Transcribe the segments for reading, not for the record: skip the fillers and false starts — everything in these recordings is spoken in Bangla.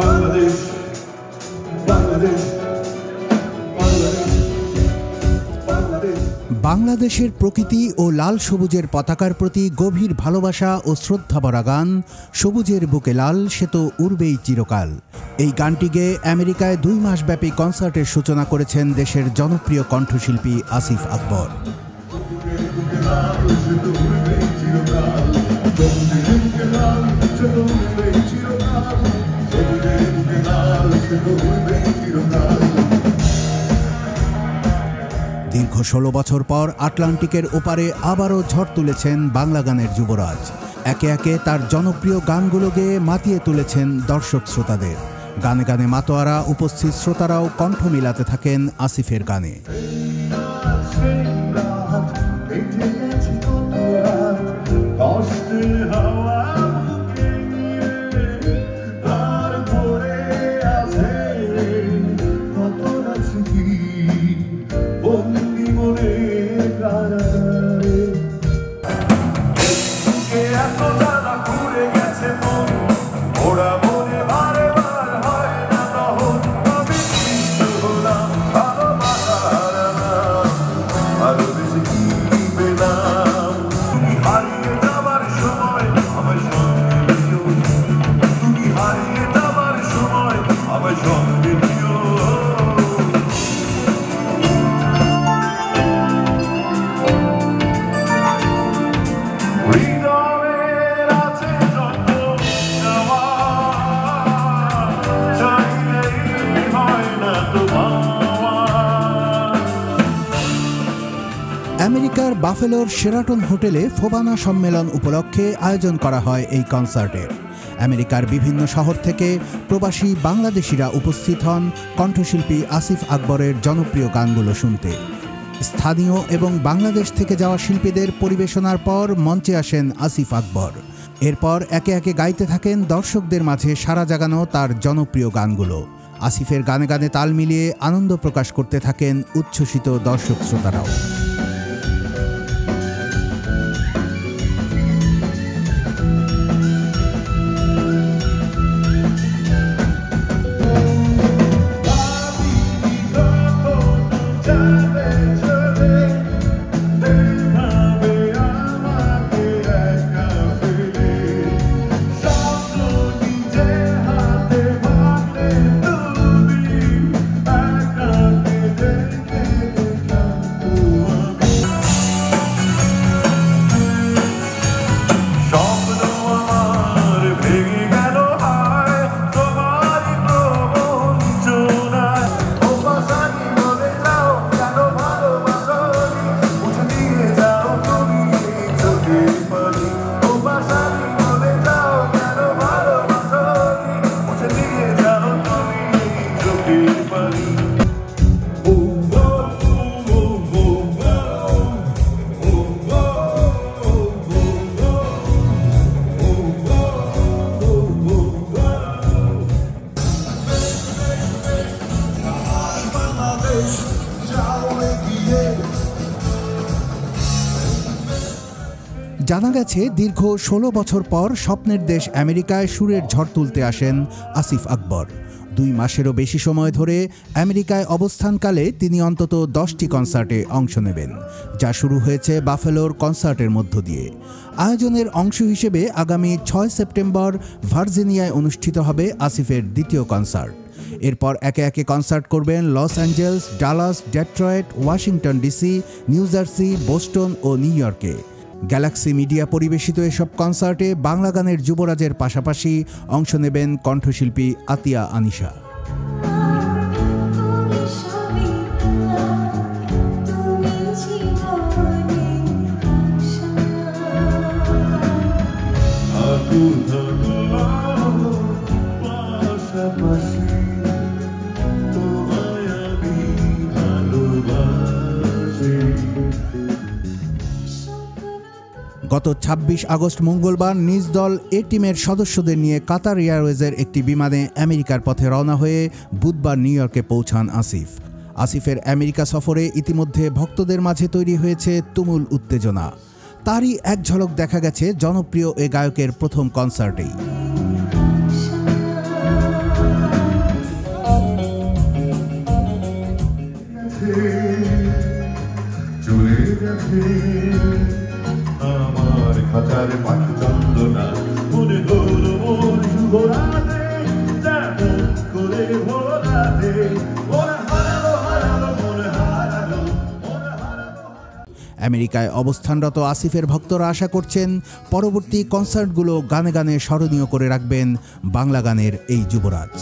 বাংলাদেশ বাংলাদেশ বাংলাদেশের প্রকৃতি ও লাল সবুজের পতাকার প্রতি গভীর ভালোবাসা ও শ্রদ্ধা ভরা গান সবুজের বুকে লাল সে তো উড়বেই চিরকাল। এই গানটি গেয়ে আমেরিকায় 2 মাসব্যাপী কনসার্টের সূচনা করেছেন দেশের জনপ্রিয় কণ্ঠশিল্পী আসিফ আকবর। দীর্ঘ 16 বছর পর আটলান্টিকের ওপারে আবারও ঝড় তুলেছেন বাংলা গানের যুবরাজ। একে একে তার জনপ্রিয় গানগুলো গেয়ে মাতিয়ে তুলেছেন দর্শক শ্রোতাদের। গানে গানে মাতোয়ারা উপস্থিত শ্রোতারাও কণ্ঠ মিলাতে থাকেন আসিফের গানে। আমেরিকার বাফেলোর শেরাটন হোটেলে ফোবানা সম্মেলন উপলক্ষে আয়োজন করা হয় এই কনসার্টের। আমেরিকার বিভিন্ন শহর থেকে প্রবাসী বাংলাদেশিরা উপস্থিত হন কণ্ঠশিল্পী আসিফ আকবরের জনপ্রিয় গানগুলো শুনতে। স্থানীয় এবং বাংলাদেশ থেকে যাওয়া শিল্পীদের পরিবেশনার পর মঞ্চে আসেন আসিফ আকবর। এরপর একে একে গাইতে থাকেন দর্শকদের মাঝে সাড়া জাগানো তার জনপ্রিয় গানগুলো। আসিফের গানে গানে তাল মিলিয়ে আনন্দ প্রকাশ করতে থাকেন উচ্ছ্বসিত দর্শক শ্রোতারাও। জানা গেছে দীর্ঘ 16 বছর পর স্বপ্নের দেশ আমেরিকায় সুরের ঝড় তুলতে আসেন আসিফ আকবর। 2 মাসেরও বেশি সময় ধরে আমেরিকায় অবস্থানকালে তিনি অন্তত 10টি কনসার্টে অংশ নেবেন, যা শুরু হয়েছে বাফেলোর কনসার্টের মধ্য দিয়ে। আয়োজনের অংশ হিসেবে আগামী 6 সেপ্টেম্বর ভার্জিনিয়ায় অনুষ্ঠিত হবে আসিফের দ্বিতীয় কনসার্ট। এরপর একে একে কনসার্ট করবেন Los Angeles, Dallas, Detroit, Washington DC, New Jersey, Boston ও নিউ ইয়র্কে। গ্যালাক্সি মিডিয়া পরিবেশিত এসব কনসার্টে বাংলা গানের যুবরাজের পাশাপাশি অংশ নেবেন কণ্ঠশিল্পী আতিয়া আনিশা। গত 26 আগস্ট মঙ্গলবার নিজ দল এ টিমের সদস্যদের নিয়ে কাতার এয়ারওয়েজের একটি বিমানে আমেরিকার পথে রওনা হয়ে বুধবার নিউ ইয়র্কে পৌঁছান আসিফ। আসিফের আমেরিকা সফরে ইতিমধ্যে ভক্তদের মাঝে তৈরি হয়েছে তুমুল উত্তেজনা। তারই এক ঝলক দেখা গেছে জনপ্রিয় এ গায়কের প্রথম কনসার্টেই। বাজারে পাখি চন্দনা মনে হলো মোর শুভ রাতে যেমন করে ভোলাতে ওরা হারালো হারালো মনে হারালো ওরা হারালো। আমেরিকায় অবস্থানরত আসিফের ভক্তরা আশা করছেন পরবর্তী কনসার্টগুলো গানে গানে স্মরণীয় করে রাখবেন বাংলা গানের এই যুবরাজ।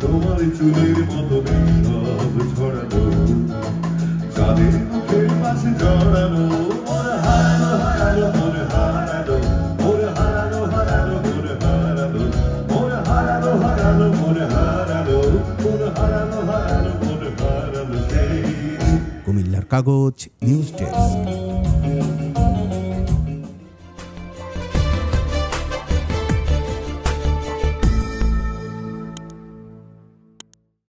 তোমার চুলের মতো সব ছড়ানো চাঁদের মুখের পাশে জড়ানো ওরা হারালো হারালো মনে হারালো ওরা হারালো হারালো মনে হারালো ওরা হারালো হারালো মনে হারালো ওরা হারালো হারালো মনে হারালো। কুমিল্লার কাগজ নিউজ ডেস্ক।